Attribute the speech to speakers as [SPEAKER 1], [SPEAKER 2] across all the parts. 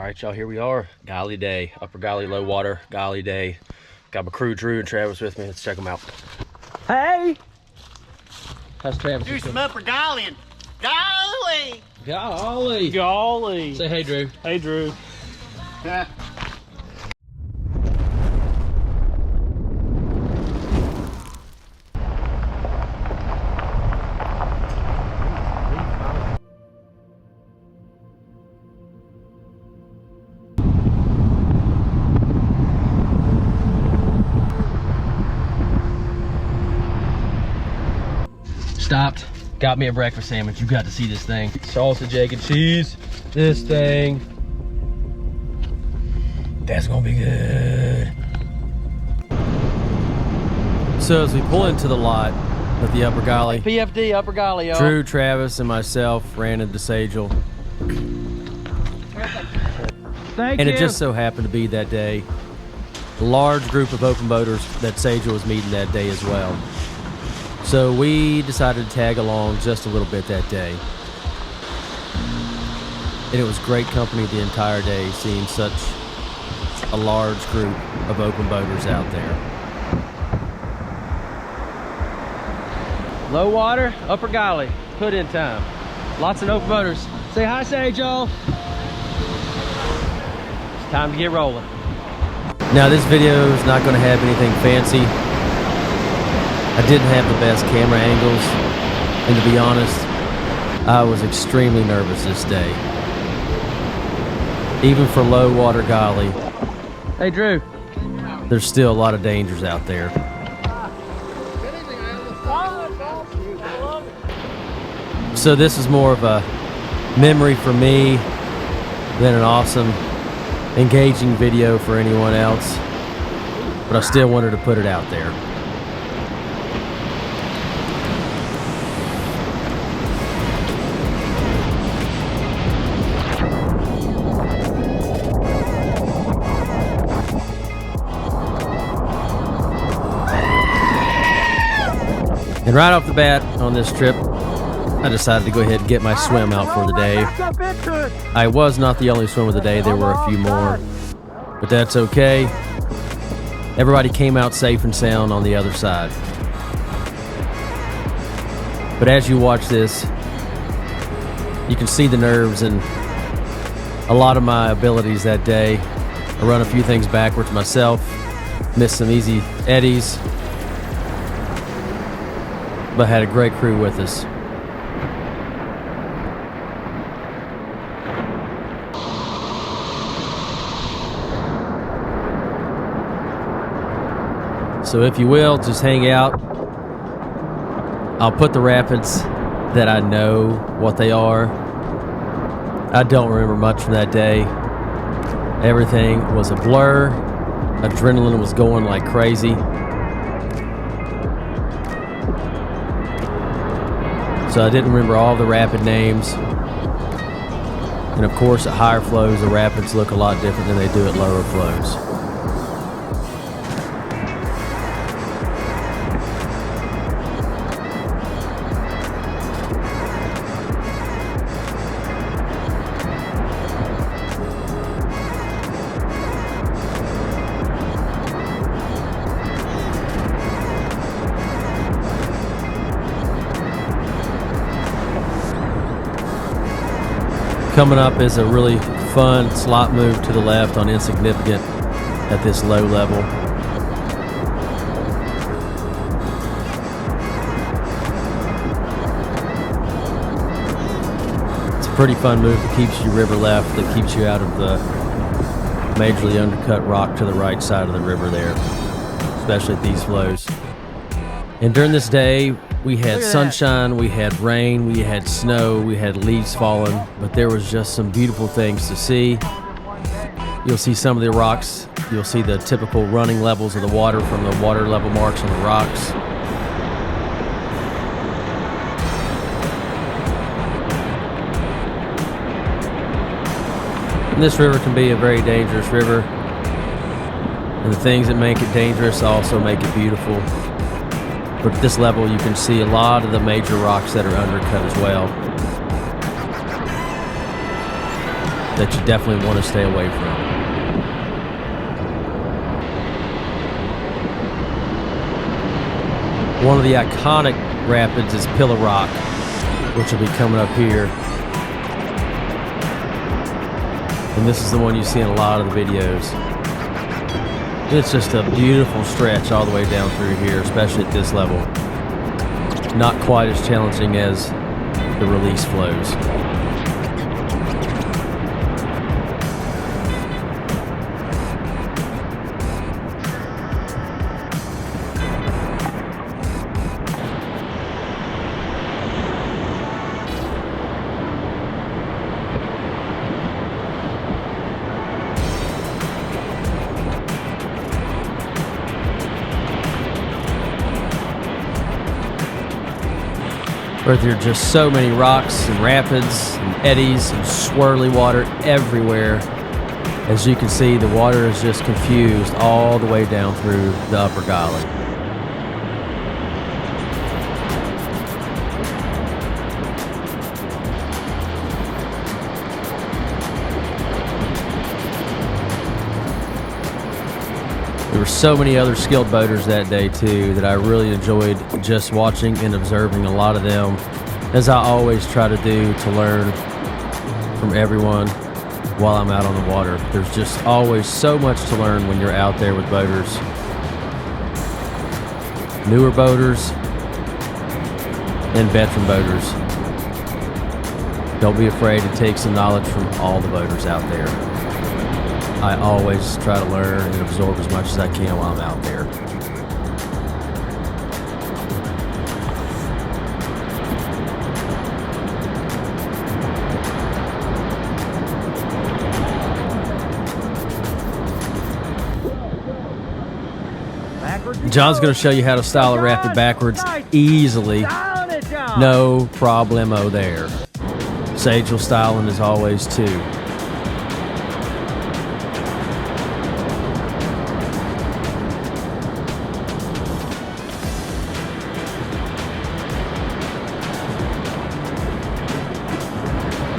[SPEAKER 1] right, y'all, here we are. Gauley Day, Upper Gauley, low water, Gauley Day. Got my crew, Drew and Travis with me. Let's check them out. Hey! How's Travis?
[SPEAKER 2] Do some Upper Gauley. Gauley!
[SPEAKER 1] Gauley!
[SPEAKER 3] Gauley!
[SPEAKER 1] Say hey, Drew.
[SPEAKER 3] Hey, Drew.
[SPEAKER 2] Yeah.
[SPEAKER 1] Stopped, got me a breakfast sandwich. You got to see this thing. Sausage, egg, and cheese. This thing. That's gonna be good. So as we pull into the lot of the Upper Gauley,
[SPEAKER 3] PFD, Upper Gauley, y'all.
[SPEAKER 1] Drew, Travis, and myself ran into Sagel.
[SPEAKER 3] Thank
[SPEAKER 1] And
[SPEAKER 3] you.
[SPEAKER 1] it just so happened to be that day, a large group of open boaters that Sagel was meeting that day as well. So we decided to tag along just a little bit that day. And it was great company the entire day, seeing such a large group of open boaters out there. Low water, Upper Gauley, put in time. Lots of open boaters. Say hi, Sagel. It's time to get rolling. Now this video is not going to have anything fancy. I didn't have the best camera angles, and to be honest, I was extremely nervous this day. Even for low water Gauley. Hey Drew, there's still a lot of dangers out there. So this is more of a memory for me than an awesome, engaging video for anyone else, but I still wanted to put it out there. And right off the bat on this trip, I decided to go ahead and get my swim out for the day. I was not the only swim of the day, there were a few more, but that's okay. Everybody came out safe and sound on the other side. But as you watch this, you can see the nerves and a lot of my abilities that day. I run a few things backwards myself, missed some easy eddies, but had a great crew with us. So if you will, just hang out. I'll put the rapids that I know what they are. I don't remember much from that day. Everything was a blur. Adrenaline was going like crazy. So I didn't remember all the rapid names. And of course at higher flows, the rapids look a lot different than they do at lower flows. Coming up is a really fun slot move to the left on Insignificant at this low level. It's a pretty fun move that keeps you river left, that keeps you out of the majorly undercut rock to the right side of the river there, especially at these flows. And during this day, we had sunshine, we had rain, we had snow, we had leaves falling, but there was just some beautiful things to see. You'll see some of the rocks. You'll see the typical running levels of the water from the water level marks on the rocks. And this river can be a very dangerous river, and the things that make it dangerous also make it beautiful. But at this level, you can see a lot of the major rocks that are undercut as well. that you definitely want to stay away from. One of the iconic rapids is Pillar Rock, which will be coming up here. And this is the one you see in a lot of the videos. It's just a beautiful stretch all the way down through here, especially at this level. Not quite as challenging as the release flows. But there are just so many rocks and rapids and eddies and swirly water everywhere. As you can see, the water is just confused all the way down through the upper Gauley. There were so many other skilled boaters that day too that I really enjoyed just watching and observing a lot of them, as I always try to do, to learn from everyone while I'm out on the water. There's just always so much to learn when you're out there with boaters. Newer boaters and veteran boaters. Don't be afraid to take some knowledge from all the boaters out there. I always try to learn and absorb as much as I can while I'm out there. John's going to show you how to style a rapid backwards easily. No problemo there. Sage will style them as always too.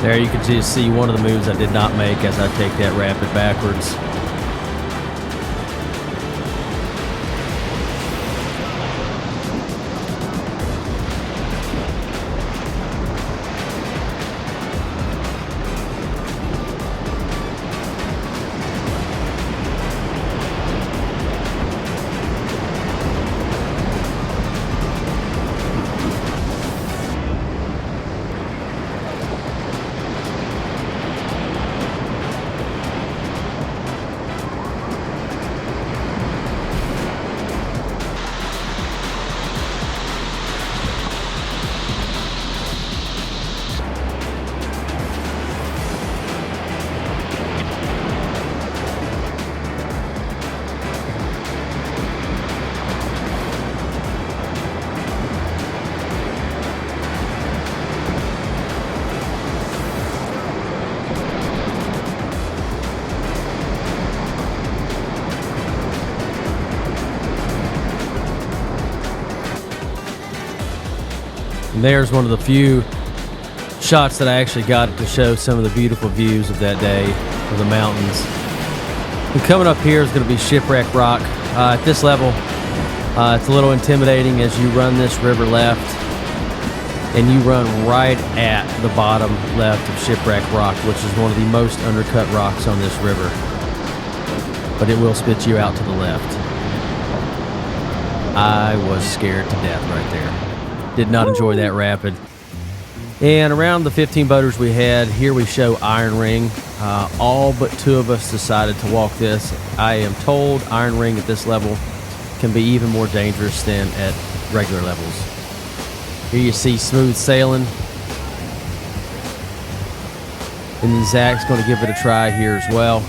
[SPEAKER 1] There you can just see one of the moves I did not make as I take that rapid backwards. And there's one of the few shots that I actually got to show some of the beautiful views of that day of the mountains. And coming up here is going to be Shipwreck Rock. At this level, it's a little intimidating as you run this river left, and you run right at the bottom left of Shipwreck Rock, which is one of the most undercut rocks on this river. But it will spit you out to the left. I was scared to death right there. Did not enjoy that rapid. And around the 15 boaters we had, here we show Iron Ring. All but 2 of us decided to walk this. I am told Iron Ring at this level can be even more dangerous than at regular levels. Here you see smooth sailing. And then Zach's going to give it a try here as well.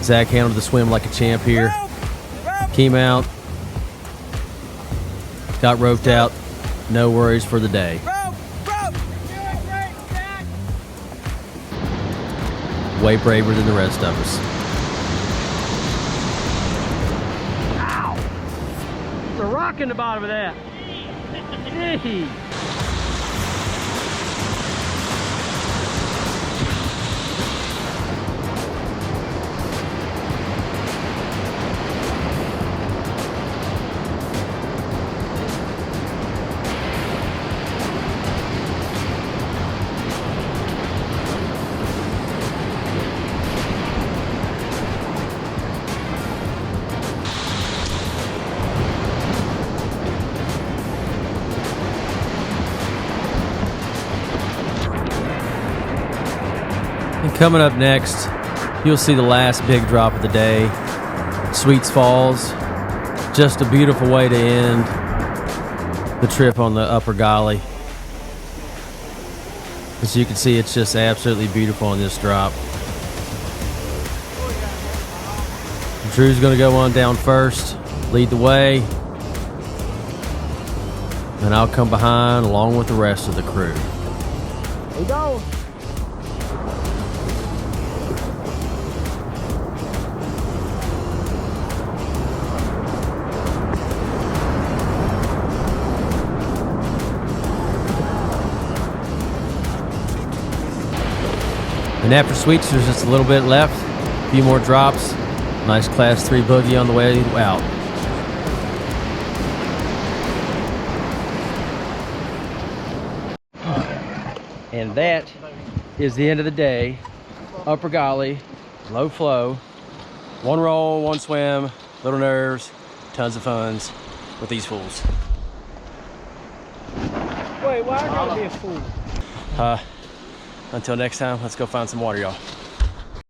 [SPEAKER 1] Zach handled the swim like a champ here. Came out. Got roped out. No worries for the day. Way braver than the rest of us.
[SPEAKER 3] Ow! The rock in the bottom of that. Gee.
[SPEAKER 1] And coming up next, you'll see the last big drop of the day, Sweets Falls. Just a beautiful way to end the trip on the Upper Gauley. As you can see, it's just absolutely beautiful on this drop. Drew's going to go on down first, lead the way, and I'll come behind along with the rest of the crew.
[SPEAKER 3] Here we go.
[SPEAKER 1] And after Sweets, there's just a little bit left, a few more drops. Nice class 3 boogie on the way out. And that is the end of the day. Upper Gauley, low flow, 1 roll, 1 swim, little nerves, tons of funs with these fools.
[SPEAKER 3] Wait, why are you gonna be a fool?
[SPEAKER 1] Until next time, let's go find some water, y'all.